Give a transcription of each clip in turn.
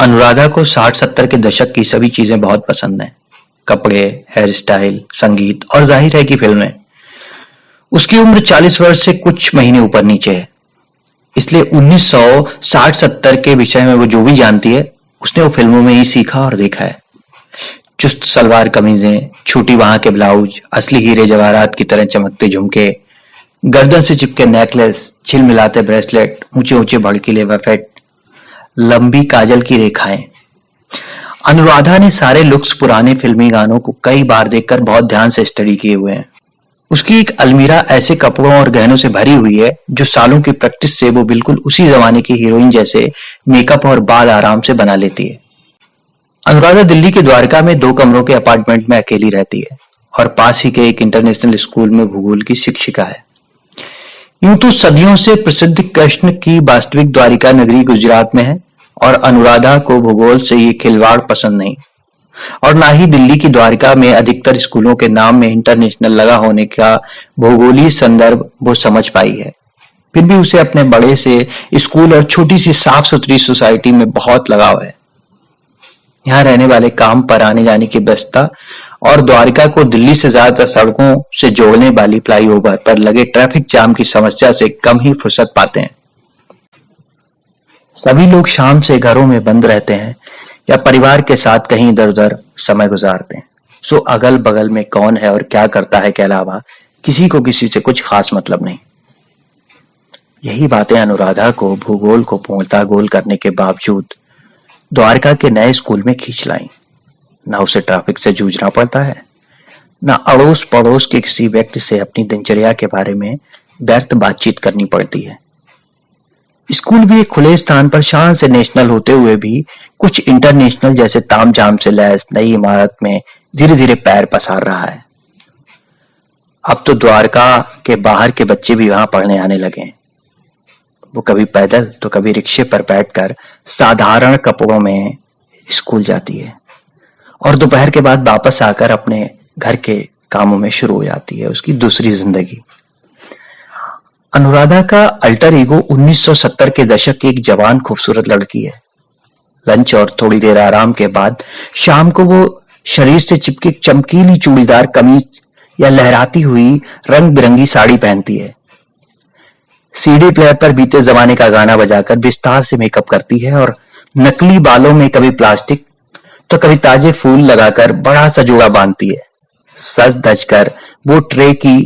अनुराधा को 60-70 के दशक की सभी चीजें बहुत पसंद हैं। कपड़े, हेयर स्टाइल, संगीत और जाहिर है कि फिल्में। उसकी उम्र 40 वर्ष से कुछ महीने ऊपर नीचे है, इसलिए 1960-70 के विषय में वो जो भी जानती है उसने वो फिल्मों में ही सीखा और देखा है। चुस्त सलवार कमीजें, छोटी बाह के ब्लाउज, असली हीरे जवाहरात की तरह चमकते झुमके, गर्दन से चिपके नेकलेस, झिलमिलाते ब्रेसलेट, ऊंचे ऊंचे भड़कीले वेफेट, लंबी काजल की रेखाएं। अनुराधा ने सारे लुक्स पुराने फिल्मी गानों को कई बार देखकर बहुत ध्यान से स्टडी किए हुए हैं। उसकी एक अलमीरा ऐसे कपड़ों और गहनों से भरी हुई है जो सालों की प्रैक्टिस से वो बिल्कुल उसी जमाने की हीरोइन जैसे मेकअप और बाल आराम से बना लेती है। अनुराधा दिल्ली के द्वारका में 2 कमरों के अपार्टमेंट में अकेली रहती है और पास ही के एक इंटरनेशनल स्कूल में भूगोल की शिक्षिका है। यूं तो सदियों से प्रसिद्ध कृष्ण की वास्तविक द्वारिका नगरी गुजरात में है और अनुराधा को भूगोल से ये खिलवाड़ पसंद नहीं, और ना ही दिल्ली की द्वारिका में अधिकतर स्कूलों के नाम में इंटरनेशनल लगा होने का भौगोलिक संदर्भ वो समझ पाई है। फिर भी उसे अपने बड़े से स्कूल और छोटी सी साफ सुथरी सोसाइटी में बहुत लगाव है। यहाँ रहने वाले काम पर आने जाने की व्यस्तता और द्वारिका को दिल्ली से ज्यादा सड़कों से जोड़ने वाली फ्लाईओवर पर लगे ट्रैफिक जाम की समस्या से कम ही फुर्सत पाते हैं। सभी लोग शाम से घरों में बंद रहते हैं या परिवार के साथ कहीं इधर उधर समय गुजारते हैं, सो अगल बगल में कौन है और क्या करता है के अलावा किसी को किसी से कुछ खास मतलब नहीं। यही बातें अनुराधा को भूगोल को पूर्णतः गोल करने के बावजूद द्वारका के नए स्कूल में खींच लाई। ना उसे ट्रैफिक से जूझना पड़ता है, ना अड़ोस पड़ोस के किसी व्यक्ति से अपनी दिनचर्या के बारे में व्यर्थ बातचीत करनी पड़ती है। स्कूल भी एक खुले स्थान पर शान से नेशनल होते हुए भी कुछ इंटरनेशनल जैसे तामझाम से लैस नई इमारत में धीरे धीरे पैर पसार रहा है। अब तो द्वारका के बाहर के बच्चे भी वहां पढ़ने आने लगे हैं। वो कभी पैदल तो कभी रिक्शे पर बैठकर साधारण कपड़ों में स्कूल जाती है और दोपहर के बाद वापस आकर अपने घर के कामों में शुरू हो जाती है उसकी दूसरी जिंदगी। अनुराधा का अल्टर ईगो 1970 के दशक की एक जवान खूबसूरत लड़की है। लंच और थोड़ी देर आराम के बाद शाम को वो शरीर से चिपकी चमकीली चूड़ीदार कमीज या लहराती हुई रंग बिरंगी साड़ी पहनती है। सीडी प्लेयर पर बीते जमाने का गाना बजाकर विस्तार से मेकअप करती है और नकली बालों में कभी प्लास्टिक तो कभी ताजे फूल लगाकर बड़ा सा जोड़ा बांधती है। सज धज कर वो ट्रे की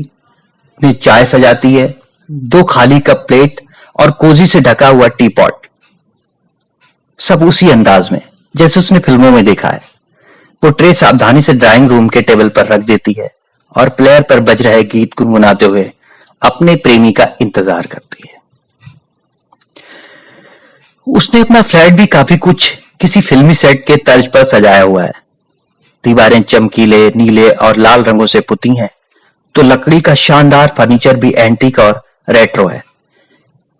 में चाय सजाती है, 2 खाली कप प्लेट और कोजी से ढका हुआ टी पॉट, सब उसी अंदाज में जैसे उसने फिल्मों में देखा है। वो ट्रे सावधानी से ड्राइंग रूम के टेबल पर रख देती है और प्लेयर पर बज रहे गीत गुनगुनाते हुए अपने प्रेमी का इंतजार करती है। उसने अपना फ्लैट भी काफी कुछ किसी फिल्मी सेट के तर्ज पर सजाया हुआ है। दीवारें चमकीले नीले और लाल रंगों से पुती हैं, तो लकड़ी का शानदार फर्नीचर भी एंटीक और रेट्रो है।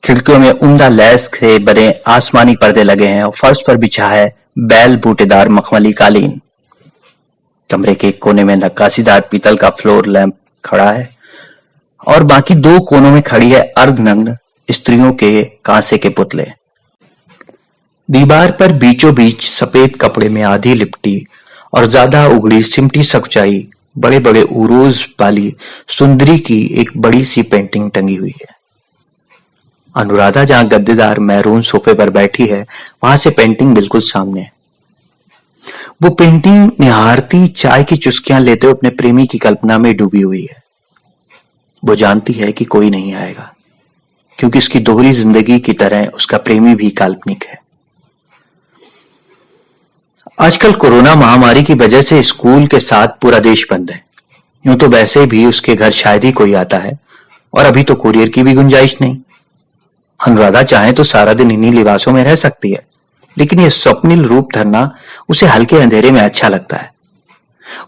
खिड़कियों में उम्दा लैस से बने आसमानी पर्दे लगे हैं और फर्श पर बिछा है बैल बूटेदार मखमली कालीन। कमरे के एक कोने में नक्काशीदार पीतल का फ्लोर लैंप खड़ा है और बाकी 2 कोनों में खड़ी है अर्धनग्न स्त्रियों के कांसे के पुतले। दीवार पर बीचों बीच सफेद कपड़े में आधी लिपटी और ज्यादा उगड़ी सिमटी सकुचाई बड़े बड़े उरोज वाली सुंदरी की एक बड़ी सी पेंटिंग टंगी हुई है। अनुराधा जहां गद्देदार मैरून सोफे पर बैठी है, वहां से पेंटिंग बिल्कुल सामने है। वो पेंटिंग निहारती चाय की चुस्कियां लेते हुए अपने प्रेमी की कल्पना में डूबी हुई है। वो जानती है कि कोई नहीं आएगा, क्योंकि उसकी दोहरी जिंदगी की तरह उसका प्रेमी भी काल्पनिक है। आजकल कोरोना महामारी की वजह से स्कूल के साथ पूरा देश बंद है। यूं तो वैसे भी उसके घर शायद ही कोई आता है और अभी तो कुरियर की भी गुंजाइश नहीं। अनुराधा चाहे तो सारा दिन इन्हीं लिबासों में रह सकती है, लेकिन यह स्वप्निल रूप धरना उसे हल्के अंधेरे में अच्छा लगता है।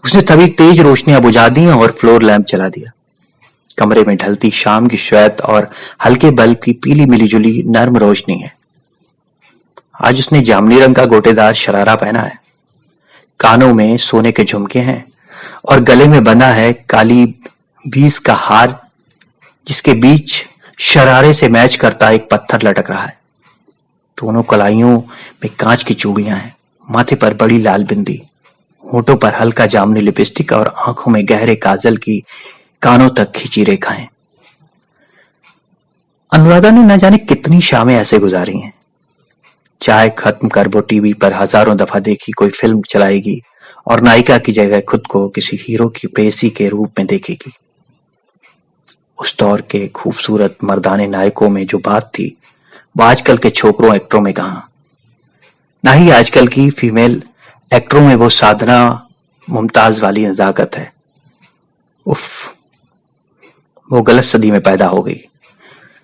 उसने तभी तेज रोशनियां बुझा दी और फ्लोर लैंप जला दिया। कमरे में ढलती शाम की श्वेत और हल्के बल्ब की पीली मिलीजुली नर्म रोशनी है। आज उसने जामुनी रंग का गोटेदार शरारा पहना है, कानों में सोने के झुमके हैं और गले में बंधा है काली बीस का हार, जिसके बीच शरारे से मैच करता एक पत्थर लटक रहा है। दोनों कलाइयों में कांच की चूड़ियां हैं, माथे पर बड़ी लाल बिंदी, होठों पर हल्का जामुनी लिपस्टिक और आंखों में गहरे काजल की कानों तक खींची रेखाएं। अनुराधा ने न जाने कितनी शामें ऐसे गुजारी हैं। चाय खत्म कर वो टीवी पर हजारों दफा देखी कोई फिल्म चलाएगी और नायिका की जगह खुद को किसी हीरो की प्रेयसी के रूप में देखेगी। उस दौर के खूबसूरत मर्दाने नायकों में जो बात थी वो आजकल के छोकरों एक्टरों में कहां। ना ही आजकल की फीमेल एक्टरों में वो साधना मुमताज वाली नजाकत है। उफ, वो गलत सदी में पैदा हो गई।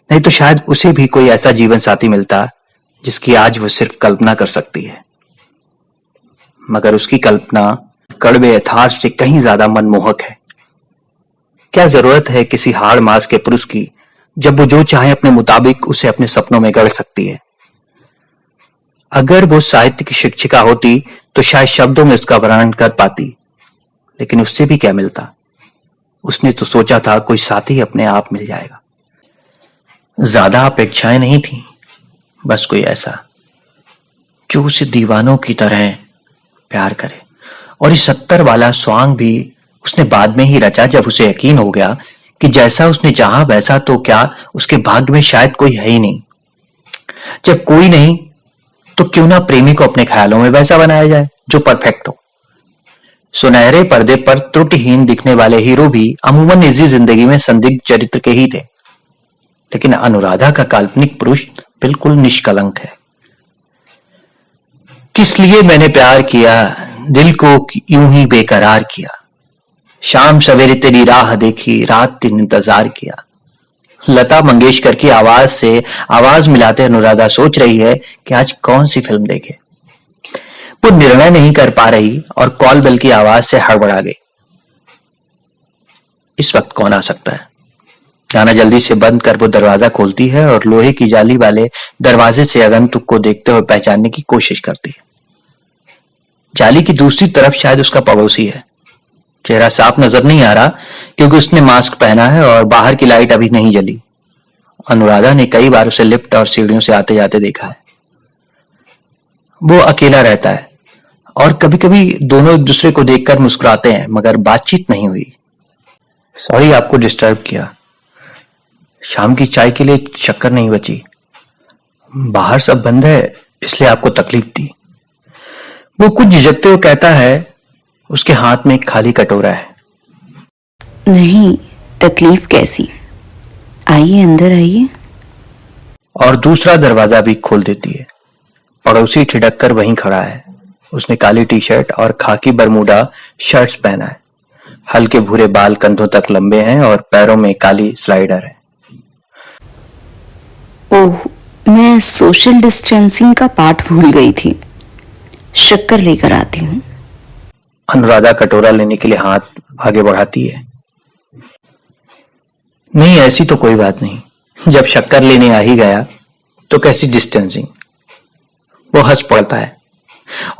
नहीं तो शायद उसे भी कोई ऐसा जीवन साथी मिलता जिसकी आज वो सिर्फ कल्पना कर सकती है, मगर उसकी कल्पना कड़वे यथार्थ से कहीं ज्यादा मनमोहक है। क्या जरूरत है किसी हाड़ मास के पुरुष की, जब वो जो चाहे अपने मुताबिक उसे अपने सपनों में गढ़ सकती है। अगर वो साहित्य की शिक्षिका होती तो शायद शब्दों में उसका वर्णन कर पाती, लेकिन उससे भी क्या मिलता। उसने तो सोचा था कोई साथी अपने आप मिल जाएगा। ज्यादा अपेक्षाएं नहीं थी, बस कोई ऐसा जो उसे दीवानों की तरह प्यार करे। और इस 70 वाला सॉन्ग भी उसने बाद में ही रचा, जब उसे यकीन हो गया कि जैसा उसने चाहा वैसा तो क्या उसके भाग्य में शायद कोई है ही नहीं। जब कोई नहीं तो क्यों ना प्रेमी को अपने ख्यालों में वैसा बनाया जाए जो परफेक्ट हो। सुनहरे पर्दे पर त्रुटिहीन दिखने वाले हीरो भी अमूमन निजी जिंदगी में संदिग्ध चरित्र के ही थे, लेकिन अनुराधा का काल्पनिक पुरुष बिल्कुल निष्कलंक है। किस लिए मैंने प्यार किया, दिल को यूं ही बेकरार किया, शाम सवेरे तेरी राह देखी, रात दिन इंतजार किया। लता मंगेशकर की आवाज से आवाज मिलाते अनुराधा सोच रही है कि आज कौन सी फिल्म देखे। वो निर्णय नहीं कर पा रही और कॉल बेल की आवाज से हड़बड़ा गई। इस वक्त कौन आ सकता है? जाना जल्दी से बंद कर वो दरवाजा खोलती है और लोहे की जाली वाले दरवाजे से आगंतुक को देखते हुए पहचानने की कोशिश करती है। जाली की दूसरी तरफ शायद उसका पड़ोसी है। चेहरा साफ नजर नहीं आ रहा क्योंकि उसने मास्क पहना है और बाहर की लाइट अभी नहीं जली। अनुराधा ने कई बार उसे लिफ्ट और सीढ़ियों से आते जाते देखा है। वो अकेला रहता है और कभी कभी दोनों एक दूसरे को देखकर मुस्कुराते हैं, मगर बातचीत नहीं हुई। सॉरी आपको डिस्टर्ब किया। शाम की चाय के लिए शक्कर नहीं बची। बाहर सब बंद है इसलिए आपको तकलीफ दी। वो कुछ झिझकते हुए कहता है। उसके हाथ में एक खाली कटोरा है। नहीं, तकलीफ कैसी, आइए अंदर आइए। और दूसरा दरवाजा भी खोल देती है। पड़ोसी ठिठक कर वहीं खड़ा है। उसने काली टी शर्ट और खाकी बरमूडा शर्ट्स पहना है। हल्के भूरे बाल कंधों तक लंबे हैं और पैरों में काली स्लाइडर है। ओह, मैं सोशल डिस्टेंसिंग का पाठ भूल गई थी। शक्कर लेकर आती हूँ। अनुराधा कटोरा लेने के लिए हाथ आगे बढ़ाती है। नहीं, ऐसी तो कोई बात नहीं। जब शक्कर लेने आ ही गया तो कैसी डिस्टेंसिंग। वो हंस पड़ता है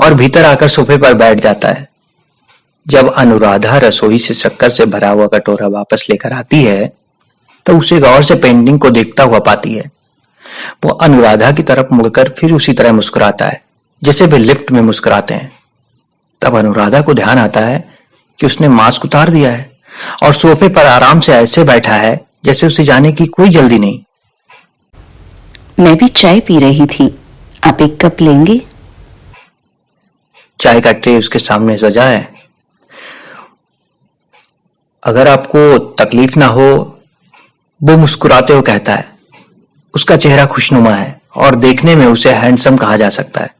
और भीतर आकर सोफे पर बैठ जाता है। जब अनुराधा रसोई से शक्कर से भरा हुआ कटोरा वापस लेकर आती है तो उसे गौर से पेंटिंग को देखता हुआ पाती है। वो अनुराधा की तरफ मुड़कर फिर उसी तरह मुस्कुराता है जैसे वे लिफ्ट में मुस्कुराते हैं। तब अनुराधा को ध्यान आता है कि उसने मास्क उतार दिया है और सोफे पर आराम से ऐसे बैठा है जैसे उसे जाने की कोई जल्दी नहीं। मैं भी चाय पी रही थी, आप एक कप लेंगे? चाय का ट्रे उसके सामने सजा है। अगर आपको तकलीफ ना हो, वो मुस्कुराते हुए कहता है। उसका चेहरा खुशनुमा है और देखने में उसे हैंडसम कहा जा सकता है।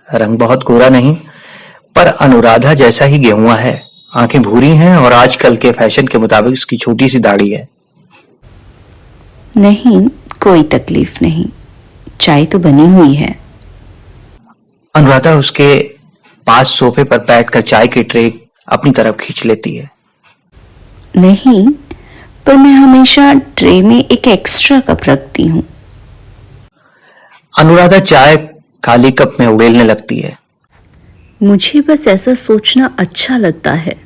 रंग बहुत गोरा नहीं, पर अनुराधा जैसा ही गेहुआ है। आंखें भूरी हैं और आजकल के फैशन के मुताबिक उसकी छोटी सी दाढ़ी है। नहीं, कोई तकलीफ नहीं, चाय तो बनी हुई है। अनुराधा उसके पास सोफे पर बैठकर चाय की ट्रे अपनी तरफ खींच लेती है। नहीं, पर मैं हमेशा ट्रे में एक एक्स्ट्रा कप रखती हूँ। अनुराधा चाय खाली कप में उड़ेलने लगती है। मुझे बस ऐसा सोचना अच्छा लगता है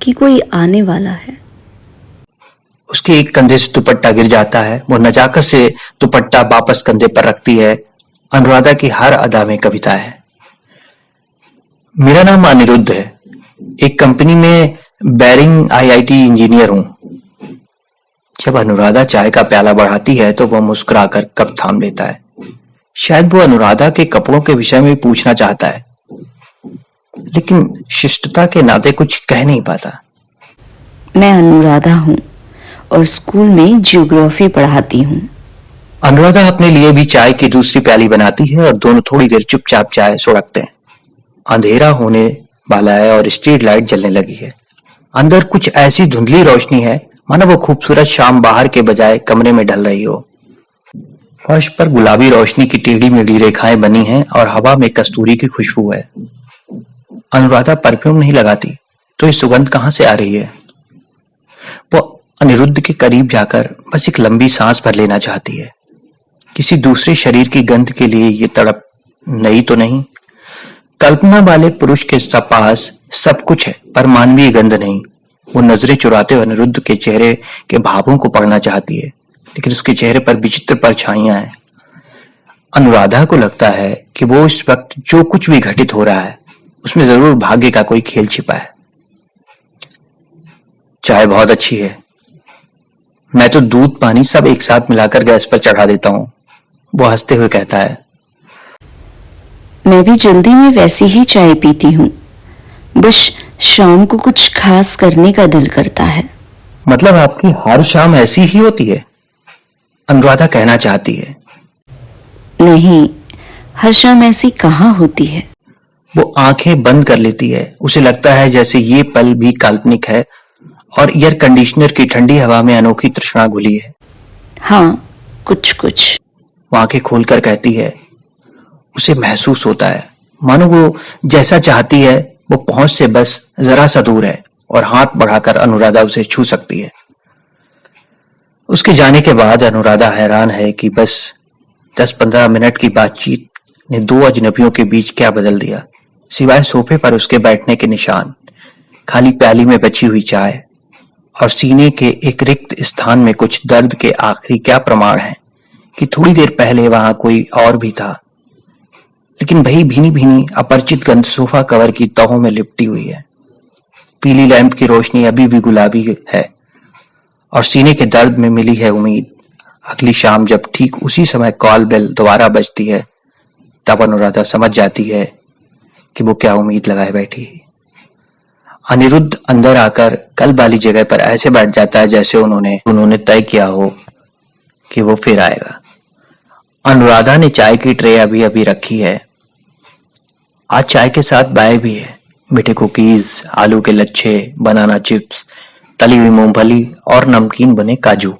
कि कोई आने वाला है। उसके एक कंधे से दुपट्टा गिर जाता है। वो नजाकत से दुपट्टा वापस कंधे पर रखती है अनुराधा की हर अदा में कविता है। मेरा नाम अनिरुद्ध है, एक कंपनी में बैरिंग आईआईटी इंजीनियर हूं। जब अनुराधा चाय का प्याला बढ़ाती है तो वह मुस्कुराकर कप थाम लेता है। शायद वो अनुराधा के कपड़ों के विषय में पूछना चाहता है, लेकिन शिष्टता के नाते कुछ कह नहीं पाता। मैं अनुराधा हूँ और स्कूल में जियोग्राफी पढ़ाती हूँ। अनुराधा अपने लिए भी चाय की दूसरी प्याली बनाती है और दोनों थोड़ी देर चुपचाप चाय सुड़कते हैं। अंधेरा होने वाला है और स्ट्रीट लाइट जलने लगी है। अंदर कुछ ऐसी धुंधली रोशनी है मानो वो खूबसूरत शाम बाहर के बजाय कमरे में ढल रही हो। फर्श पर गुलाबी रोशनी की टेढ़ी मेढ़ी रेखाएं बनी हैं और हवा में कस्तूरी की खुशबू है। अनुराधा परफ्यूम नहीं लगाती तो ये सुगंध कहां से आ रही है? वो अनिरुद्ध के करीब जाकर बस एक लंबी सांस भर लेना चाहती है। किसी दूसरे शरीर की गंध के लिए ये तड़प नई तो नहीं। कल्पना वाले पुरुष के पास सब कुछ है पर मानवीय गंध नहीं। वो नजरें चुराते हुए अनिरुद्ध के चेहरे के भावों को पढ़ना चाहती है, लेकिन उसके चेहरे पर विचित्र परछाइयां हैं। अनुराधा को लगता है कि वो इस वक्त जो कुछ भी घटित हो रहा है उसमें जरूर भाग्य का कोई खेल छिपा है। चाय बहुत अच्छी है। मैं तो दूध पानी सब एक साथ मिलाकर गैस पर चढ़ा देता हूं, वो हंसते हुए कहता है। मैं भी जल्दी में वैसी ही चाय पीती हूँ, बस शाम को कुछ खास करने का दिल करता है। मतलब आपकी हर शाम ऐसी ही होती है? अनुराधा कहना चाहती है। नहीं, हर शाम ऐसी कहाँ होती है। वो आंखें बंद कर लेती है। उसे लगता है जैसे ये पल भी काल्पनिक है और एयर कंडीशनर की ठंडी हवा में अनोखी तृष्णा घुली है। हाँ, कुछ कुछ। वो आंखें खोलकर कहती है। उसे महसूस होता है मानो वो जैसा चाहती है वो पहुंच से बस जरा सा दूर है और हाथ बढ़ाकर अनुराधा उसे छू सकती है। उसके जाने के बाद अनुराधा हैरान है कि बस 10-15 मिनट की बातचीत ने दो अजनबियों के बीच क्या बदल दिया, सिवाय सोफे पर उसके बैठने के निशान, खाली प्याली में बची हुई चाय और सीने के एक रिक्त स्थान में कुछ दर्द के आखिरी क्या प्रमाण है कि थोड़ी देर पहले वहां कोई और भी था। लेकिन वही भीनी भीनी अपरिचित गंध सोफा कवर की तहों में लिपटी हुई है। पीली लैंप की रोशनी अभी भी गुलाबी है और सीने के दर्द में मिली है उम्मीद। अगली शाम जब ठीक उसी समय कॉल बेल दोबारा बजती है तब अनुराधा समझ जाती है कि वो क्या उम्मीद लगाए बैठी है। अनिरुद्ध अंदर आकर कल वाली जगह पर ऐसे बैठ जाता है जैसे उन्होंने तय किया हो कि वो फिर आएगा। अनुराधा ने चाय की ट्रे अभी अभी रखी है। आज चाय के साथ बाय भी है, मीठे कुकीज, आलू के लच्छे, बनाना चिप्स, तली हुई मूंगफली और नमकीन बने काजू।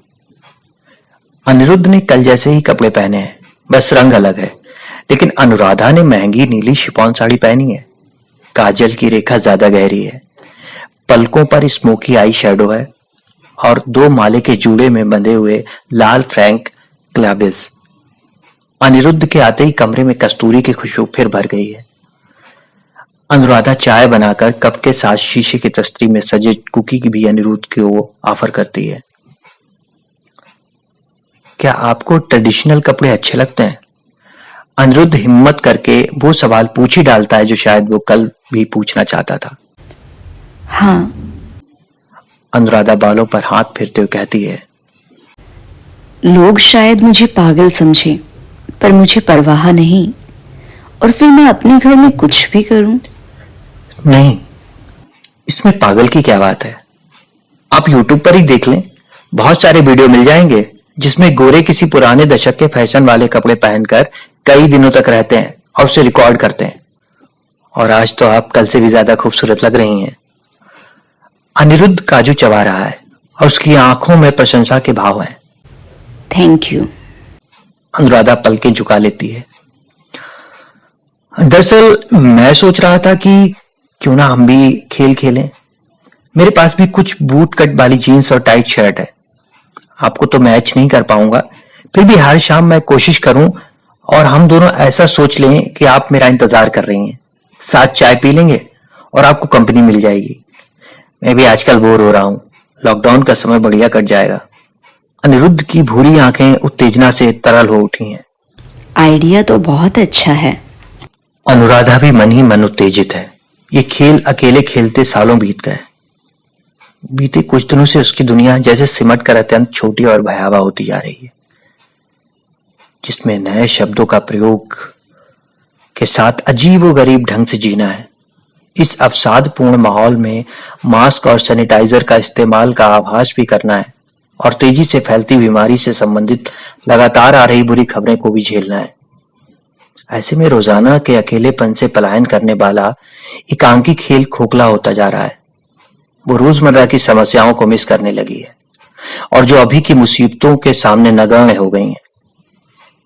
अनिरुद्ध ने कल जैसे ही कपड़े पहने हैं, बस रंग अलग है। लेकिन अनुराधा ने महंगी नीली शिफॉन साड़ी पहनी है। काजल की रेखा ज्यादा गहरी है, पलकों पर स्मोकी आई शैडो है और 2 माले के जूड़े में बंधे हुए लाल फ्रैंक ग्लाबिस। अनिरुद्ध के आते ही कमरे में कस्तूरी की खुशबू फिर भर गई है। अनुराधा चाय बनाकर कप के साथ शीशे की तस्तरी में सजे कुकी की भी अनिरुद्ध को ऑफर करती है। क्या आपको ट्रेडिशनल कपड़े अच्छे लगते हैं? अनिरुद्ध हिम्मत करके वो सवाल पूछ ही डालता है जो शायद वो कल भी पूछना चाहता था। हाँ। अनुराधा बालों पर हाथ फेरते हुए कहती है। लोग शायद मुझे पागल समझे, पर मुझे परवाह नहीं, और फिर मैं अपने घर में कुछ भी करूं। नहीं, इसमें पागल की क्या बात है? आप YouTube पर ही देख लें, बहुत सारे वीडियो मिल जाएंगे जिसमें गोरे किसी पुराने दशक के फैशन वाले कपड़े पहनकर कई दिनों तक रहते हैं और उसे रिकॉर्ड करते हैं। और आज तो आप कल से भी ज्यादा खूबसूरत लग रही हैं। अनिरुद्ध काजू चबा रहा है और उसकी आंखों में प्रशंसा के भाव हैं। Thank you. अनुराधा पलकें झुका लेती है। दरअसल मैं सोच रहा था कि क्यों ना हम भी खेल खेलें। मेरे पास भी कुछ बूट कट वाली जीन्स और टाइट शर्ट है। आपको तो मैच नहीं कर पाऊंगा, फिर भी हर शाम मैं कोशिश करूं और हम दोनों ऐसा सोच लें कि आप मेरा इंतजार कर रही हैं, साथ चाय पी लेंगे और आपको कंपनी मिल जाएगी। मैं भी आजकल बोर हो रहा हूं, लॉकडाउन का समय बढ़िया कट जाएगा। अनिरुद्ध की भूरी आंखें उत्तेजना से तरल हो उठी हैं। आइडिया तो बहुत अच्छा है। अनुराधा भी मन ही मन उत्तेजित है। ये खेल अकेले खेलते सालों बीत गए। बीते कुछ दिनों से उसकी दुनिया जैसे सिमट कर अत्यंत छोटी और भयावह होती जा रही है, जिसमें नए शब्दों का प्रयोग के साथ अजीब व गरीब ढंग से जीना है। इस अवसादपूर्ण माहौल में मास्क और सैनिटाइजर का इस्तेमाल का आभास भी करना है और तेजी से फैलती बीमारी से संबंधित लगातार आ रही बुरी खबरें को भी झेलना है। ऐसे में रोजाना के अकेलेपन से पलायन करने वाला एकांकी खेल खोखला होता जा रहा है। वो रोजमर्रा की समस्याओं को मिस करने लगी है और जो अभी की मुसीबतों के सामने नगण्य हो गई हैं।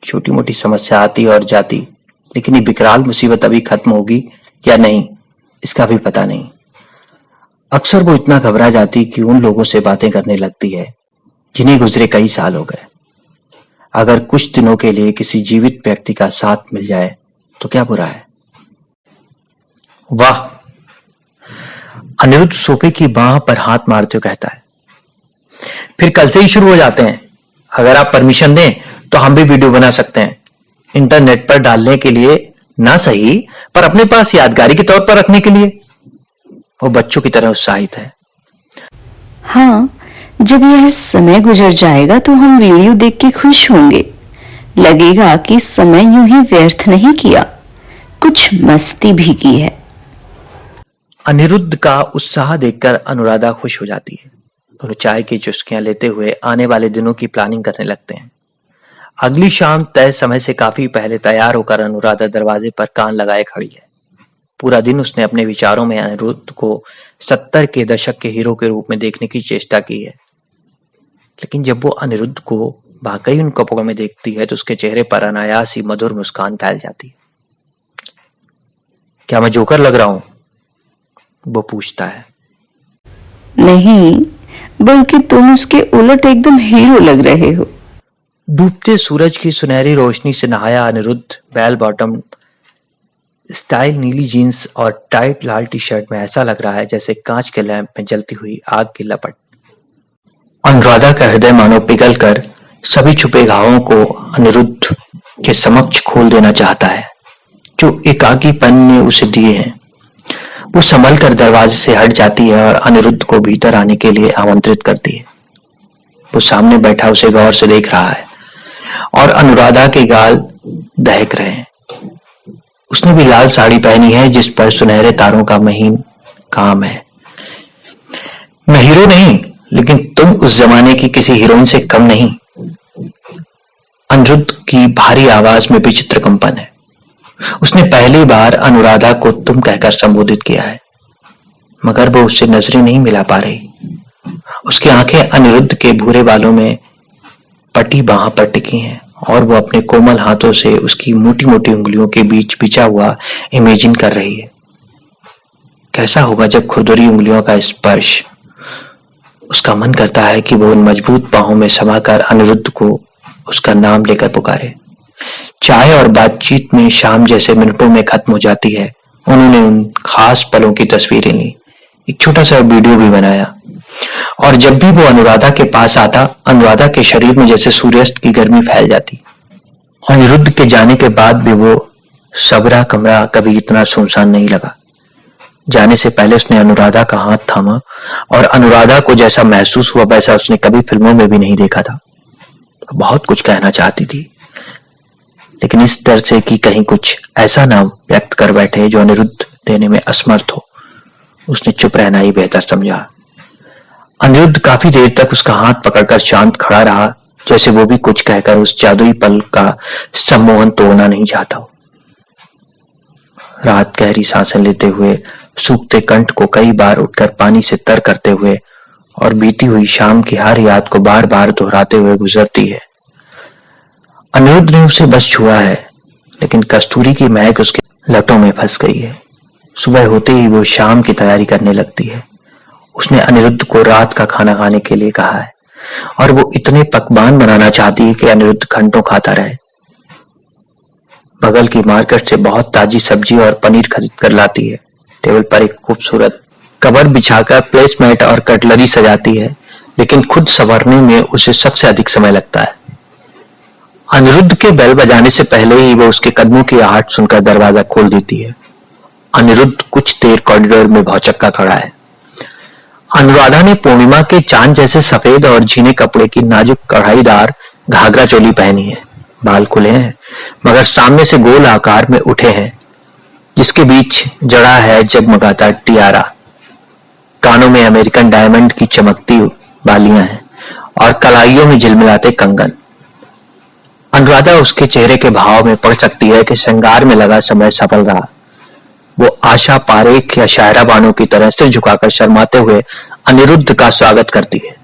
छोटी मोटी समस्या आती और जाती, लेकिन ये विकराल मुसीबत अभी खत्म होगी या नहीं, इसका भी पता नहीं। अक्सर वो इतना घबरा जाती कि उन लोगों से बातें करने लगती है जिन्हें गुजरे कई साल हो गए। अगर कुछ दिनों के लिए किसी जीवित व्यक्ति का साथ मिल जाए तो क्या बुरा है। वाह, अनिरुद्ध सोफे की बांह पर हाथ मारते हुए कहता है, फिर कल से ही शुरू हो जाते हैं। अगर आप परमिशन दें तो हम भी वीडियो बना सकते हैं, इंटरनेट पर डालने के लिए ना सही, पर अपने पास यादगारी के तौर पर रखने के लिए। वो बच्चों की तरह उत्साहित है। हाँ, जब यह समय गुजर जाएगा तो हम वीडियो देख के खुश होंगे। लगेगा कि समय यूं ही व्यर्थ नहीं किया, कुछ मस्ती भी की है। अनिरुद्ध का उत्साह देखकर अनुराधा खुश हो जाती है। दोनों चाय की चुस्कियां लेते हुए आने वाले दिनों की प्लानिंग करने लगते हैं। अगली शाम तय समय से काफी पहले तैयार होकर अनुराधा दरवाजे पर कान लगाए खड़ी है। पूरा दिन उसने अपने विचारों में अनिरुद्ध को 70 के दशक के हीरो के रूप में देखने की चेष्टा की है, लेकिन जब वो अनिरुद्ध को वाकई उन कपड़ों में देखती है तो उसके चेहरे पर अनायास ही मधुर मुस्कान फैल जाती है। क्या मैं जोकर लग रहा हूं? वो पूछता है। नहीं, बल्कि तुम उसके उलट एकदम हीरो लग रहे हो। डूबते सूरज की सुनहरी रोशनी से नहाया अनिरुद्ध बेल बॉटम स्टाइल नीली जीन्स और टाइट लाल टी शर्ट में ऐसा लग रहा है जैसे कांच के लैंप में जलती हुई आग की लपट। अनुराधा का हृदय मानो पिघल कर सभी छुपे घावों को अनिरुद्ध के समक्ष खोल देना चाहता है जो एकाकीपन ने उसे दिए हैं। वो संभल कर दरवाजे से हट जाती है और अनिरुद्ध को भीतर आने के लिए आमंत्रित करती है। वो सामने बैठा उसे गौर से देख रहा है और अनुराधा के गाल दहक रहे हैं। उसने भी लाल साड़ी पहनी है जिस पर सुनहरे तारों का महीन काम है। मैं हीरो नहीं, लेकिन तुम उस जमाने की किसी हीरोइन से कम नहीं। अनिरुद्ध की भारी आवाज में विचित्र कंपन है। उसने पहली बार अनुराधा को तुम कहकर संबोधित किया है, मगर वो उससे नजरें नहीं मिला पा रही। उसकी आंखें अनिरुद्ध के भूरे बालों में पटी बांह पर टिकी हैं और वो अपने कोमल हाथों से उसकी मोटी मोटी उंगलियों के बीच बिछा हुआ इमेजिन कर रही है। कैसा होगा जब खुरदुरी उंगलियों का स्पर्श। उसका मन करता है कि वो उन मजबूत बाहों में समाकर अनिरुद्ध को उसका नाम लेकर पुकारे। चाय और बातचीत में शाम जैसे मिनटों में खत्म हो जाती है। उन्होंने उन खास पलों की तस्वीरें ली, एक छोटा सा वीडियो भी बनाया और जब भी वो अनुराधा के पास आता, अनुराधा के शरीर में जैसे सूर्यास्त की गर्मी फैल जाती। अनिरुद्ध के जाने के बाद भी वो सबरा कमरा कभी इतना सुनसान नहीं लगा। जाने से पहले उसने अनुराधा का हाथ थामा और अनुराधा को जैसा महसूस हुआ वैसा उसने कभी फिल्मों में भी नहीं देखा था। बहुत कुछ कहना चाहती थी, लेकिन इस डर से कि कहीं कुछ ऐसा ना व्यक्त कर बैठे जो अनिरुद्ध देने में असमर्थ हो, उसने चुप रहना ही बेहतर समझा। अनिरुद्ध काफी देर तक उसका हाथ पकड़कर शांत खड़ा रहा, जैसे वो भी कुछ कहकर उस जादुई पल का सम्मोहन तोड़ना नहीं चाहता हो। रात गहरी सांसें लेते हुए, सूखते कंठ को कई बार उठकर पानी से तर करते हुए और बीती हुई शाम की हर याद को बार बार दोहराते हुए गुजरती है। अनिरुद्ध ने उसे बस छुआ है, लेकिन कस्तूरी की महक उसके लटों में फंस गई है। सुबह होते ही वो शाम की तैयारी करने लगती है। उसने अनिरुद्ध को रात का खाना खाने के लिए कहा है और वो इतने पकवान बनाना चाहती है कि अनिरुद्ध घंटों खाता रहे। बगल की मार्केट से बहुत ताजी सब्जी और पनीर खरीद कर लाती है। टेबल पर एक खूबसूरत कवर बिछाकर प्लेसमेट और कटलरी सजाती है, लेकिन खुद संवरने में उसे सबसे अधिक समय लगता है। अनिरुद्ध के बेल बजाने से पहले ही वो उसके कदमों की आहट सुनकर दरवाजा खोल देती है। अनिरुद्ध कुछ देर कॉरिडोर में भौचक्का खड़ा है। अनुराधा ने पूर्णिमा के चांद जैसे सफेद और झीने कपड़े की नाजुक कढ़ाईदार घाघरा चोली पहनी है। बाल खुले हैं मगर सामने से गोल आकार में उठे हैं, जिसके बीच जड़ा है जगमगाता टियारा। कानों में अमेरिकन डायमंड की चमकती बालियां हैं और कलाइयों में झिलमिलाते कंगन। अनुराधा उसके चेहरे के भाव में पढ़ सकती है कि श्रृंगार में लगा समय सफल रहा। वो आशा पारेख या शायरा बानो की तरह सिर झुकाकर शर्माते हुए अनिरुद्ध का स्वागत करती है।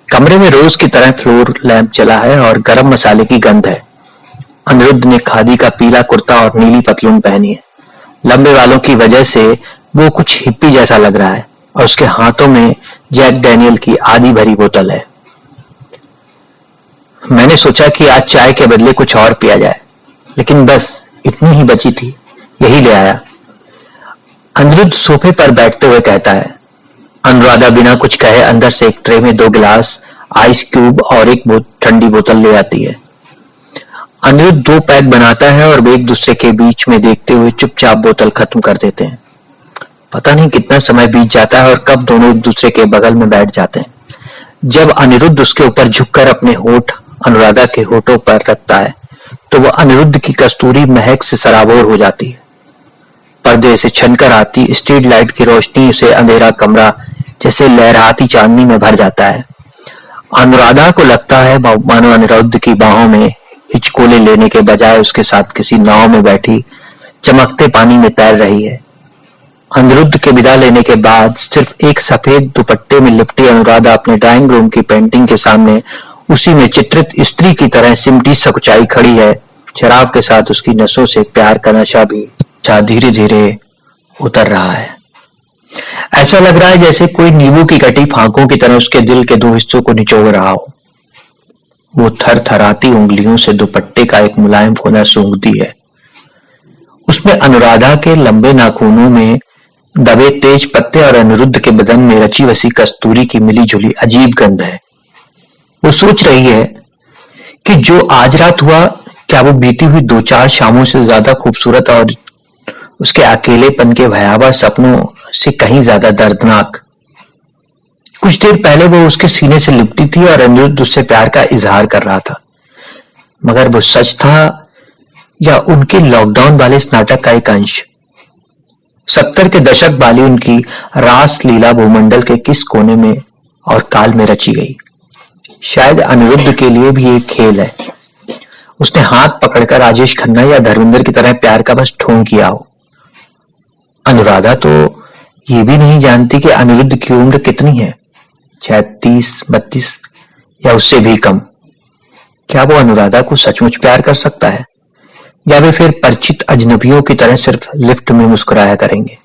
कमरे में रोज की तरह फ्लोर लैंप चला है और गरम मसाले की गंध है। अनिरुद्ध ने खादी का पीला कुर्ता और नीली पतलून पहनी है। लंबे बालों की वजह से वो कुछ हिप्पी जैसा लग रहा है और उसके हाथों में जैक डैनियल की आधी भरी बोतल है। मैंने सोचा कि आज चाय के बदले कुछ और पिया जाए, लेकिन बस इतनी ही बची थी, यही ले आया। अनिरुद्ध सोफे पर बैठते हुए कहता है। अनुराधा बिना कुछ कहे अंदर से एक ट्रे में 2 गिलास, आइस क्यूब और एक ठंडी बोतल ले आती है। अनिरुद्ध 2 पैक बनाता है और वे एक दूसरे के बीच में देखते हुए चुपचाप बोतल खत्म कर देते हैं। पता नहीं कितना समय बीत जाता है और कब दोनों एक दूसरे के बगल में बैठ जाते हैं। जब अनिरुद्ध उसके ऊपर झुककर अपने होठ अनुराधा के होठों पर रखता है तो वह अनिरुद्ध की कस्तूरी महक से सराबोर हो जाती है। पर्दे से छनकर आती स्ट्रीट लाइट की रोशनी से अंधेरा कमरा जैसे लहराती चांदनी में भर जाता है। अनुराधा को लगता है मानो अनिरुद्ध की बाहों में हिचकोले लेने के बजाय उसके साथ किसी नाव में बैठी चमकते पानी में तैर रही है। अनिरुद्ध के विदा लेने के बाद सिर्फ एक सफेद दुपट्टे में लिपटी अनुराधा अपने ड्राइंग रूम की पेंटिंग के सामने उसी में चित्रित स्त्री की तरह सिमटी सकुचाई खड़ी है। शराब के साथ उसकी नसों से प्यार का नशा भी धीरे धीरे उतर रहा है। ऐसा लग रहा है जैसे कोई नींबू की कटी फांकों की तरह उसके दिल के 2 हिस्सों को निचोड़ रहा हो। वो थरथराती उंगलियों से दुपट्टे का एक मुलायम कोना सूंघती है। उसमें अनुराधा के लंबे नाखूनों में दबे तेज पत्ते और अनिरुद्ध के बदन में रची बसी कस्तूरी की मिली जुली अजीब गंध है। वो सोच रही है कि जो आज रात हुआ, क्या वो बीती हुई 2-4 शामों से ज्यादा खूबसूरत और उसके अकेलेपन के भयावह सपनों से कहीं ज्यादा दर्दनाक। कुछ देर पहले वो उसके सीने से लिपटी थी और अनिरुद्ध उससे प्यार का इजहार कर रहा था, मगर वो सच था या उनके लॉकडाउन वाले इस नाटक का एक अंश। 70 के दशक वाली उनकी रास लीला भूमंडल के किस कोने में और काल में रची गई। शायद अनिरुद्ध के लिए भी एक खेल है। उसने हाथ पकड़कर राजेश खन्ना या धर्मेंद्र की तरह प्यार का बस ढोंग किया हो। अनुराधा तो ये भी नहीं जानती कि अनिरुद्ध की उम्र कितनी है, शायद 30-32 या उससे भी कम। क्या वो अनुराधा को सचमुच प्यार कर सकता है या वे फिर परिचित अजनबियों की तरह सिर्फ लिफ्ट में मुस्कुराया करेंगे।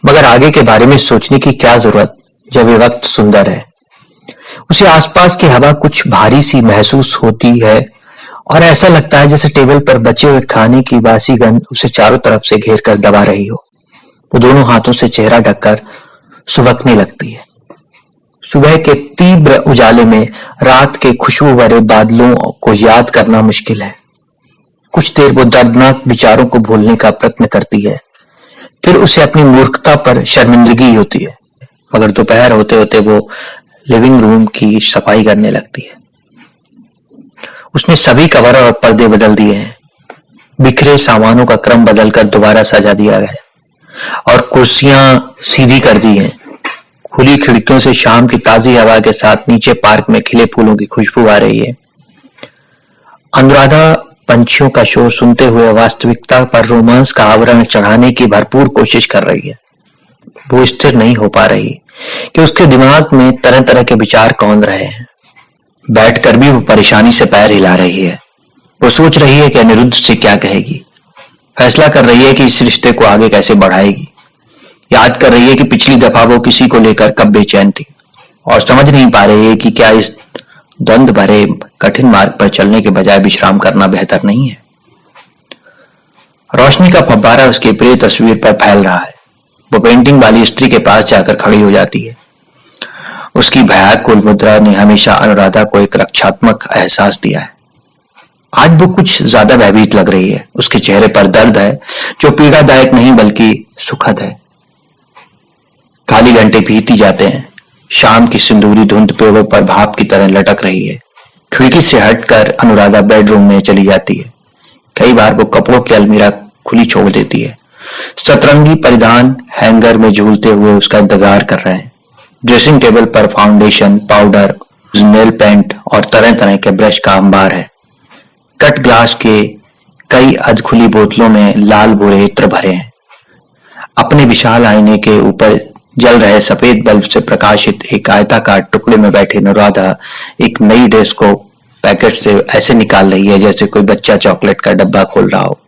मगर आगे के बारे में सोचने की क्या जरूरत जब ये वक्त सुंदर है। उसे आसपास की हवा कुछ भारी सी महसूस होती है और ऐसा लगता है जैसे टेबल पर बचे हुए खाने की बासी गंध उसे चारों तरफ से घेर कर दबा रही हो। वो दोनों हाथों से चेहरा ढककर सुबकने लगती है। सुबह के तीव्र उजाले में रात के खुशबू भरे बादलों को याद करना मुश्किल है। कुछ देर वो दर्दनाक विचारों को भूलने का प्रयत्न करती है, फिर उसे अपनी मूर्खता पर शर्मिंदगी होती है। मगर दोपहर होते होते वो लिविंग रूम की सफाई करने लगती है। उसने सभी कवर और पर्दे बदल दिए हैं, बिखरे सामानों का क्रम बदलकर दोबारा सजा दिया गया और कुर्सियां सीधी कर दी हैं। खुली खिड़कियों से शाम की ताजी हवा के साथ नीचे पार्क में खिले फूलों की खुशबू आ रही है। अनुराधा पंछियों का शोर सुनते हुए वास्तविकता पर रोमांस का आवरण चढ़ाने की भरपूर कोशिश कर रही है। वो स्थिर नहीं हो पा रही कि उसके दिमाग में तरह तरह के विचार कौंध रहे हैं। बैठकर भी वो परेशानी से पैर हिला रही है। वो सोच रही है कि अनिरुद्ध से क्या कहेगी, फैसला कर रही है कि इस रिश्ते को आगे कैसे बढ़ाएगी। याद कर रही है कि पिछली दफा वो किसी को लेकर कब बेचैन थी और समझ नहीं पा रही है कि क्या इस द्वंद भरे कठिन मार्ग पर चलने के बजाय विश्राम करना बेहतर नहीं है। रोशनी का फव्वारा उसकी प्रिय तस्वीर पर फैल रहा है। वो पेंटिंग वाली स्त्री के पास जाकर खड़ी हो जाती है। उसकी भयाकुल मुद्रा ने हमेशा अनुराधा को एक रक्षात्मक एहसास दिया है। आज वो कुछ ज्यादा भयभीत लग रही है। उसके चेहरे पर दर्द है जो पीड़ादायक नहीं बल्कि सुखद है। खाली घंटे बीती जाते हैं। शाम की सिंदूरी धुंध पेड़ों पर भाप की तरह लटक रही है। खिड़की से हटकर अनुराधा बेडरूम में चली जाती है। कई बार वो कपड़ों की अलमीरा खुली छोड़ देती है। सतरंगी परिधान हैंगर में झूलते हुए उसका इंतजार कर रहे हैं। ड्रेसिंग टेबल पर फाउंडेशन, पाउडर, नेल पेंट और तरह तरह के ब्रश का अंबार है। कट ग्लास के कई अधखुली बोतलों में लाल भूरे इत्र भरे हैं। अपने विशाल आईने के ऊपर जल रहे सफेद बल्ब से प्रकाशित एक आयताकार टुकड़े में बैठे अनुराधा एक नई ड्रेस को पैकेट से ऐसे निकाल रही है जैसे कोई बच्चा चॉकलेट का डब्बा खोल रहा हो।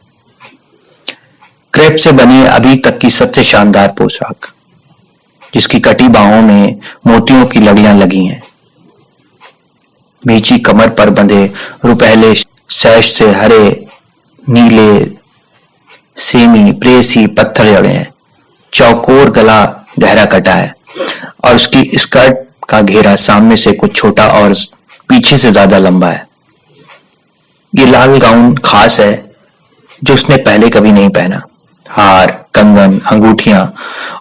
क्रेप से बनी अभी तक की सबसे शानदार पोशाक, जिसकी कटी बाहों में मोतियों की लड़ियां लगी हैं। बीची कमर पर बंधे रुपहले सैश से हरे, नीले, सेमी, प्रेसी पत्थर जड़े हैं। चौकोर गला गहरा कटा है और उसकी स्कर्ट का घेरा सामने से कुछ छोटा और पीछे से ज्यादा लंबा है। ये लाल गाउन खास है जो उसने पहले कभी नहीं पहना। हार, कंगन, अंगूठियां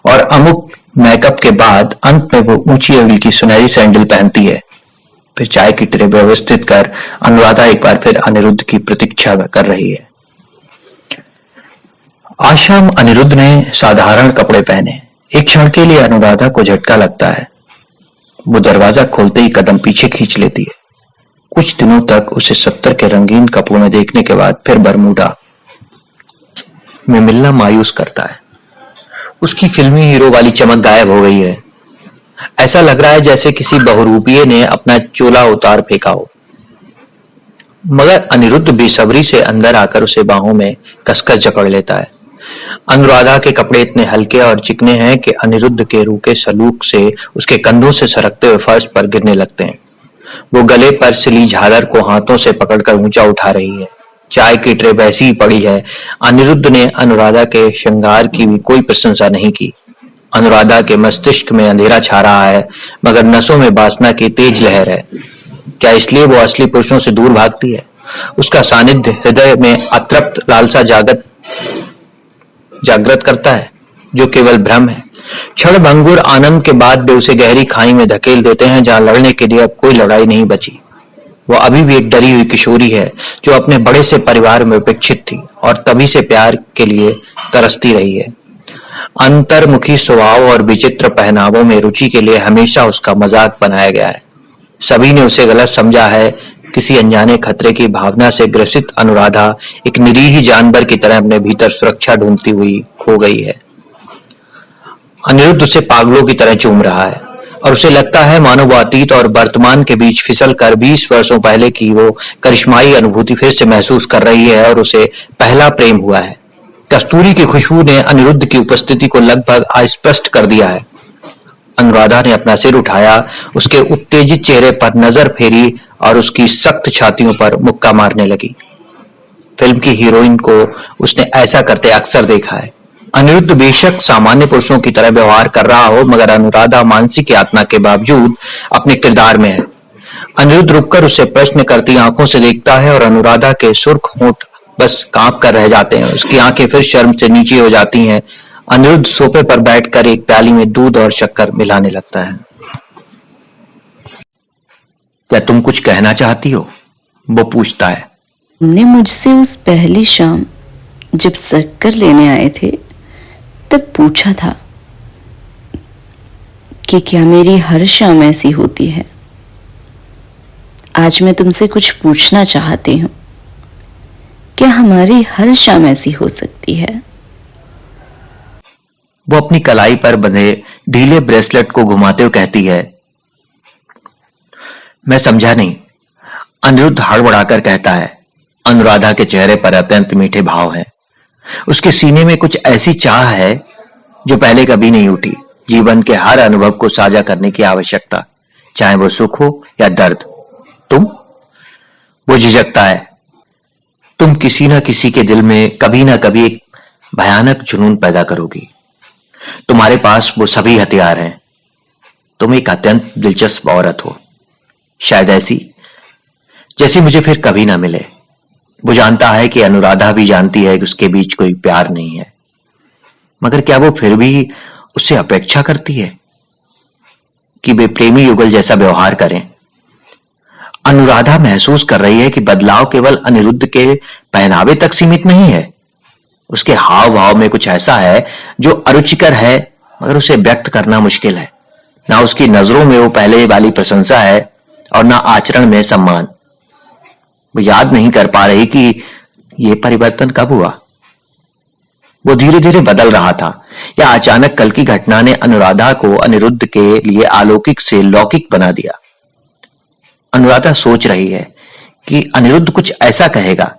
और अमुक मेकअप के बाद अंत में वो ऊंची हील की सुनहरी सैंडल पहनती है। फिर चाय की ट्रे व्यवस्थित कर अनुराधा एक बार फिर अनिरुद्ध की प्रतीक्षा कर रही है। आज शाम अनिरुद्ध ने साधारण कपड़े पहने। एक क्षण के लिए अनुराधा को झटका लगता है। वो दरवाजा खोलते ही कदम पीछे खींच लेती है। कुछ दिनों तक उसे 70 के रंगीन कपड़ों में देखने के बाद फिर बरमूडा में मिलना मायूस करता है। उसकी फिल्मी हीरो वाली चमक गायब हो गई है। ऐसा लग रहा है जैसे किसी बहुरूपिये ने अपना चोला उतार फेंका हो। मगर अनिरुद्ध बेसब्री से अंदर आकर उसे बाहों में कसकर जकड़ लेता है। अनुराधा के कपड़े इतने हल्के और चिकने हैं कि अनिरुद्ध के रूखे सलूक से उसके कंधों से सरकते हुए फर्श पर गिरने लगते हैं। वो गले पर सिली झालर को हाथों से पकड़कर ऊंचा उठा रही है। चाय की ट्रे वैसी ही पड़ी है। अनिरुद्ध ने अनुराधा के श्रृंगार की भी कोई प्रशंसा नहीं की। अनुराधा के मस्तिष्क में अंधेरा छा रहा है, मगर नसों में वासना की तेज लहर है। क्या इसलिए वो असली पुरुषों से दूर भागती है? उसका सानिध्य हृदय में अतृप्त लालसा जागृत करता है, जो केवल भ्रम है। क्षण भंगुर आनंद के बाद वे उसे गहरी खाई में धकेल देते हैं, जहां लड़ने के लिए अब कोई लड़ाई नहीं बची। वो अभी भी एक डरी हुई किशोरी है जो अपने बड़े से परिवार में उपेक्षित थी और तभी से प्यार के लिए तरसती रही है। अंतर्मुखी स्वभाव और विचित्र पहनावों में रुचि के लिए हमेशा उसका मजाक बनाया गया है। सभी ने उसे गलत समझा है। किसी अनजाने खतरे की भावना से ग्रसित अनुराधा एक निरीह जानवर की तरह अपने भीतर सुरक्षा ढूंढती हुई खो गई है। अनिरुद्ध उसे पागलों की तरह चूम रहा है और उसे लगता है मानो वो अतीत और वर्तमान के बीच फिसल कर 20 वर्षों पहले की वो करिश्माई अनुभूति फिर से महसूस कर रही है और उसे पहला प्रेम हुआ है। कस्तूरी की खुशबू ने अनिरुद्ध की उपस्थिति को लगभग अस्पष्ट कर दिया है। अनुराधा ने अपना सिर उठाया, उसके उत्तेजित चेहरे पर नजर फेरी और उसकी सख्त छातियों पर मुक्का मारने लगी। फिल्म की हीरोइन को उसने ऐसा करते अक्सर देखा है। अनिरुद्ध बेशक सामान्य पुरुषों की तरह व्यवहार कर रहा हो, मगर अनुराधा मानसिक यातना के बावजूद अपने किरदार में है। अनिरुद्ध रुककर उसे प्रश्न करती आंखों से देखता है और अनुराधा के सुर्ख होंठ बस कांप कर रह जाते हैं। उसकी आंखें फिर शर्म से नीचे हो जाती हैं। अनिरुद्ध सोफे पर बैठकर एक प्याली में दूध और शक्कर मिलाने लगता है। क्या तुम कुछ कहना चाहती हो? वो पूछता है। तुमने मुझसे उस पहली शाम जब शक्कर लेने आए थे तब पूछा था कि क्या मेरी हर शाम ऐसी होती है। आज मैं तुमसे कुछ पूछना चाहती हूं, क्या हमारी हर शाम ऐसी हो सकती है? वो अपनी कलाई पर बंधे ढीले ब्रेसलेट को घुमाते हुए कहती है, मैं समझा नहीं। अनिरुद्ध हड़बड़ाकर कहता है। अनुराधा के चेहरे पर अत्यंत मीठे भाव हैं। उसके सीने में कुछ ऐसी चाह है जो पहले कभी नहीं उठी। जीवन के हर अनुभव को साझा करने की आवश्यकता, चाहे वो सुख हो या दर्द। तुम? वो झिझकता है। तुम किसी न किसी के दिल में कभी ना कभी एक भयानक जुनून पैदा करोगी। तुम्हारे पास वो सभी हथियार हैं। तुम एक अत्यंत दिलचस्प औरत हो, शायद ऐसी जैसी मुझे फिर कभी ना मिले। वो जानता है कि अनुराधा भी जानती है कि उसके बीच कोई प्यार नहीं है, मगर क्या वो फिर भी उससे अपेक्षा करती है कि वे प्रेमी युगल जैसा व्यवहार करें? अनुराधा महसूस कर रही है कि बदलाव केवल अनिरुद्ध के पहनावे तक सीमित नहीं है। उसके हाव भाव में कुछ ऐसा है जो अरुचिकर है, मगर उसे व्यक्त करना मुश्किल है। ना उसकी नजरों में वो पहले वाली प्रशंसा है और ना आचरण में सम्मान। वो याद नहीं कर पा रही कि ये परिवर्तन कब हुआ। वो धीरे धीरे बदल रहा था या अचानक कल की घटना ने अनुराधा को अनिरुद्ध के लिए अलौकिक से लौकिक बना दिया। अनुराधा सोच रही है कि अनिरुद्ध कुछ ऐसा कहेगा,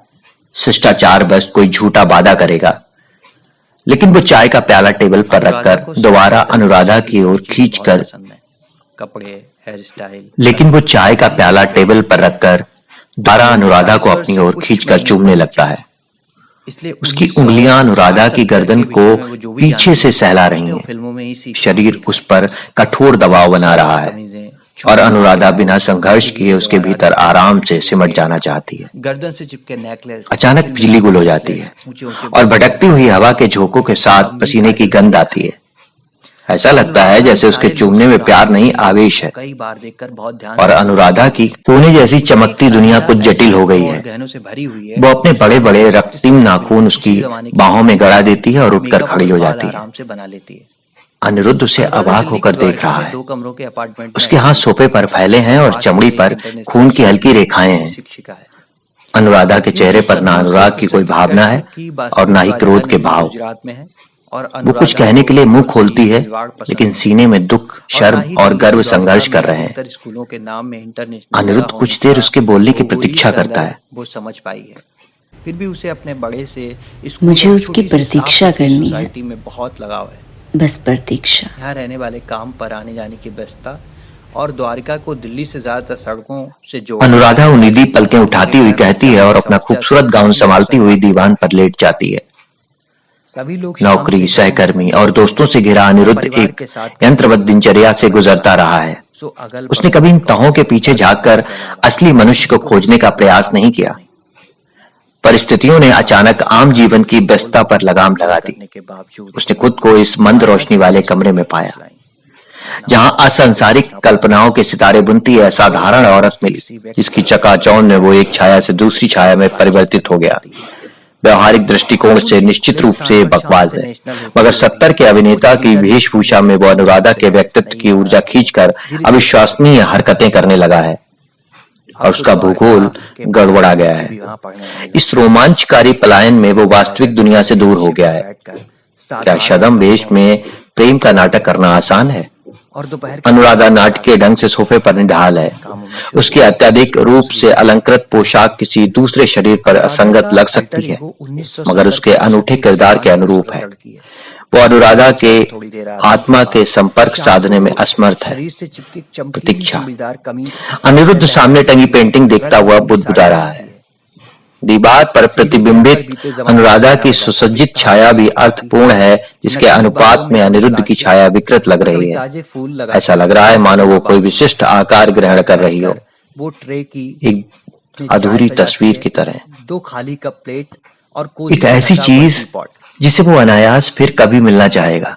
शिष्टाचार बस कोई झूठा वादा करेगा, लेकिन वो चाय का प्याला टेबल पर रखकर दोबारा अनुराधा की ओर खींचकर कपड़े, हेयर स्टाइल, लेकिन वो चाय का प्याला टेबल पर रखकर दोबारा अनुराधा को अपनी ओर खींचकर चूमने लगता है। इसलिए उसकी उंगलियां अनुराधा की गर्दन को पीछे से सहला रही हैं। शरीर उस पर कठोर दबाव बना रहा है और अनुराधा बिना संघर्ष किए उसके भीतर आराम से सिमट जाना चाहती है। गर्दन से चिपके नेकलेस अचानक बिजली गुल हो जाती है और भटकती हुई हवा के झोंकों के साथ पसीने की गंध आती है। ऐसा लगता है जैसे उसके चूमने में प्यार नहीं, आवेश है। कई बार देखकर बहुत ध्यान और अनुराधा की सोने जैसी चमकती दुनिया कुछ जटिल हो गई है। गहनों से भरी हुई है। वो अपने बड़े बड़े रक्तहीन नाखून उसकी बाहों में गड़ा देती है और उठकर खड़ी हो जाती है। आराम से बना लेती है। अनिरुद्ध उसे अवाक होकर देख रहा है। 2 कमरों के अपार्टमेंट उसके हाथ सोफे पर फैले हैं और चमड़ी पर खून की हल्की रेखाएं हैं। शिक्षिका है। अनुराधा के चेहरे पर ना अनुराग की कोई भावना है और ना ही क्रोध के भाव। गुजरात में है और वो कुछ कहने के लिए मुंह खोलती है, लेकिन सीने में दुख, शर्म और गर्व संघर्ष कर रहे हैं। स्कूलों के नाम में इंटरनेशनल अनिरुद्ध कुछ देर उसके बोलने की प्रतीक्षा करता है। वो समझ पाई है। फिर भी उसे अपने बड़े से मुझे उसकी प्रतीक्षा करनी है। सोसाइटी में बहुत लगाव है। बस प्रतीक्षा। यहाँ रहने वाले काम पर आने जाने की व्यस्तता और द्वारिका को दिल्ली से ज्यादातर सड़कों से जोड़। अनुराधा उन्नीदी पलकें उठाती हुई कहती है और अपना खूबसूरत गाउन संभालती हुई दीवान पर लेट जाती है। सभी लोग नौकरी, सहकर्मी और दोस्तों से घिरा अनिरुद्ध एक यंत्रवत दिनचर्या से गुजरता रहा है। उसने कभी इन तहों के पीछे झांककर असली मनुष्य को खोजने का प्रयास नहीं किया। परिस्थितियों ने अचानक आम जीवन की व्यस्तता पर लगाम लगा दी। उसने खुद को इस मंद रोशनी वाले कमरे में पाया, जहां असंसारिक कल्पनाओं के सितारे बुनती असाधारण औरत मिली, जिसकी चकाचौंध में वो एक छाया से दूसरी छाया में परिवर्तित हो गया। व्यवहारिक दृष्टिकोण से निश्चित रूप से बकवास है, मगर 70 के अभिनेता की वेशभूषा में वो अनुराधा के व्यक्तित्व की ऊर्जा खींचकर अविश्वसनीय हरकतें करने लगा है और उसका भूगोल गड़बड़ा गया है। इस रोमांचकारी पलायन में वो वास्तविक दुनिया से दूर हो गया है। क्या शदम वेश में प्रेम का नाटक करना आसान है? अनुराधा नाटकीय ढंग से सोफे पर निढाल है। उसकी अत्यधिक रूप से अलंकृत पोशाक किसी दूसरे शरीर पर असंगत लग सकती है, मगर उसके अनूठे किरदार के अनुरूप है। वो अनुराधा के आत्मा के संपर्क साधने में असमर्थ है। प्रतीक्षा। अनिरुद्ध सामने टंगी पेंटिंग देखता हुआ बुदबुदा रहा है। दीवार पर प्रतिबिंबित अनुराधा की सुसज्जित छाया भी अर्थपूर्ण है, जिसके अनुपात में अनिरुद्ध की छाया विकृत लग रही है। ऐसा लग रहा है मानो वो कोई विशिष्ट आकार ग्रहण कर रही हो, वो ट्रे की एक अधूरी तस्वीर की तरह। 2 खाली कप प्लेट और एक ऐसी चीज जिसे वो अनायास फिर कभी मिलना चाहेगा।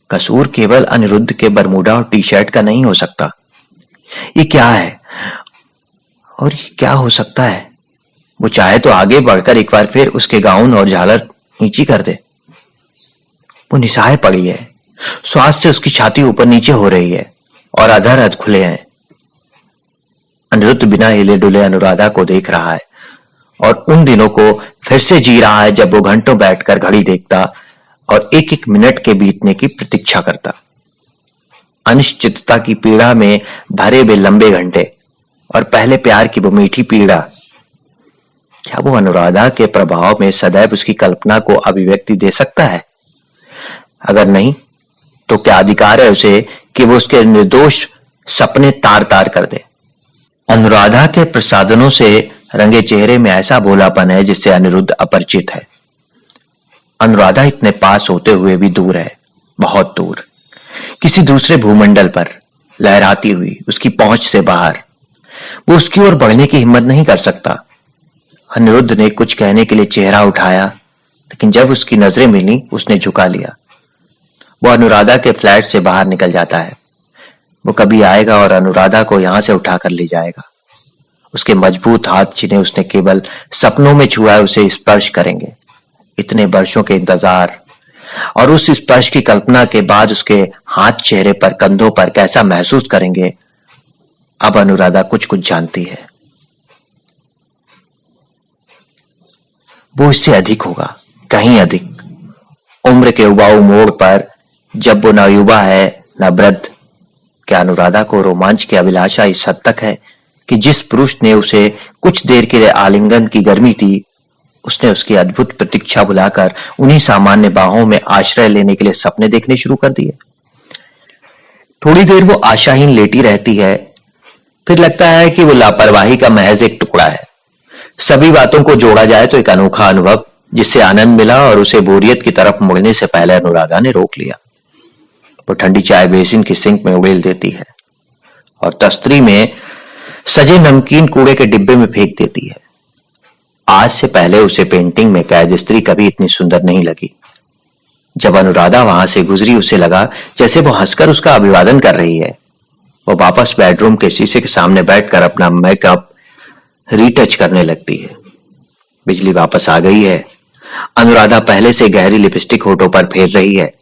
कसूर केवल अनिरुद्ध के बरमूडा और टी शर्ट का नहीं हो सकता। ये क्या है और ये क्या हो सकता है? वो चाहे तो आगे बढ़कर एक बार फिर उसके गाउन और झालर नीची कर दे। वो निस्सहाय पड़ी है। श्वास से उसकी छाती ऊपर नीचे हो रही है और अधर अध खुले हैं। अनिरुद्ध बिना हिले डुले अनुराधा को देख रहा है और उन दिनों को फिर से जी रहा है जब वो घंटों बैठकर घड़ी देखता और एक एक मिनट के बीतने की प्रतीक्षा करता। अनिश्चितता की पीड़ा में भरे वे लंबे घंटे और पहले प्यार की वो मीठी पीड़ा। क्या वो अनुराधा के प्रभाव में सदैव उसकी कल्पना को अभिव्यक्ति दे सकता है? अगर नहीं, तो क्या अधिकार है उसे कि वो उसके निर्दोष सपने तार तार कर दे? अनुराधा के प्रसाधनों से रंगे चेहरे में ऐसा भोलापन है जिससे अनिरुद्ध अपरिचित है। अनुराधा इतने पास होते हुए भी दूर है, बहुत दूर, किसी दूसरे भूमंडल पर, लहराती हुई, उसकी पहुंच से बाहर। वो उसकी ओर बढ़ने की हिम्मत नहीं कर सकता। अनिरुद्ध ने कुछ कहने के लिए चेहरा उठाया, लेकिन जब उसकी नजरें मिली उसने झुका लिया। वो अनुराधा के फ्लैट से बाहर निकल जाता है। वो कभी आएगा और अनुराधा को यहां से उठाकर ले जाएगा। उसके मजबूत हाथ जिन्हें उसने केवल सपनों में छुआ है उसे स्पर्श करेंगे। इतने वर्षों के इंतजार और उस स्पर्श की कल्पना के बाद उसके हाथ चेहरे पर, कंधों पर कैसा महसूस करेंगे, अब अनुराधा कुछ कुछ जानती है। वो इससे अधिक होगा, कहीं अधिक। उम्र के उबाऊ मोड़ पर जब वो न युवा है न वृद्ध, क्या अनुराधा को रोमांच की अभिलाषा इस हद तक है कि जिस पुरुष ने उसे कुछ देर के लिए आलिंगन की गर्मी दी, उसने उसकी अद्भुत प्रतीक्षा भुलाकर उन्हीं सामान्य बाहों में आश्रय लेने के लिए सपने देखने शुरू कर दिए। थोड़ी देर वो आशाहीन लेटी रहती है, फिर लगता है कि वो लापरवाही का महज एक टुकड़ा है। सभी बातों को जोड़ा जाए तो एक अनोखा अनुभव जिससे आनंद मिला और उसे बोरियत की तरफ मुड़ने से पहले अनुराधा ने रोक लिया। वो ठंडी चाय बेसिन की सिंक में उड़ेल देती है और तस्तरी में सजे नमकीन कूड़े के डिब्बे में फेंक देती है। आज से पहले उसे पेंटिंग में कैद स्त्री कभी इतनी सुंदर नहीं लगी। जब अनुराधा वहां से गुजरी उसे लगा जैसे वो हंसकर उसका अभिवादन कर रही है। वो वापस बेडरूम के शीशे के सामने बैठकर अपना मेकअप रीटच करने लगती है। बिजली वापस आ गई है। अनुराधा पहले से गहरी लिपस्टिक होठों पर फेर रही है,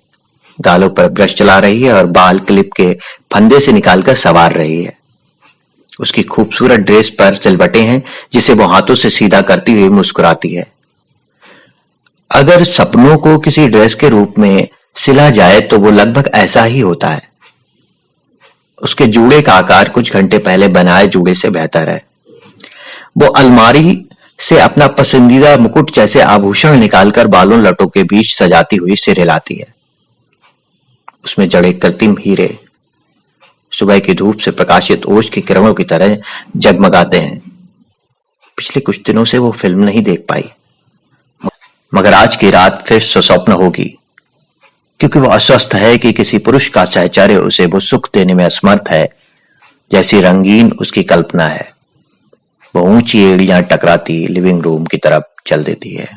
गालों पर ब्रश चला रही है और बाल क्लिप के फंदे से निकालकर संवार रही है। उसकी खूबसूरत ड्रेस पर सिलवटें हैं जिसे वो हाथों से सीधा करती हुई मुस्कुराती है। अगर सपनों को किसी ड्रेस के रूप में सिला जाए तो वो लगभग ऐसा ही होता है। उसके जूड़े का आकार कुछ घंटे पहले बनाए जूड़े से बेहतर है। वो अलमारी से अपना पसंदीदा मुकुट जैसे आभूषण निकालकर बालों लटों के बीच सजाती हुई सिर हिलाती है। उसमें जड़े कृत्रिम हीरे सुबह की धूप से प्रकाशित ओस की किरणों की तरह जगमगाते हैं। पिछले कुछ दिनों से वो फिल्म नहीं देख पाई, मगर आज की रात फिर सुस्वप्न होगी, क्योंकि वो अस्वस्थ है कि किसी पुरुष का साहचर्य उसे वो सुख देने में असमर्थ है जैसी रंगीन उसकी कल्पना है। वो ऊंची एड़ियां टकराती लिविंग रूम की तरफ चल देती है।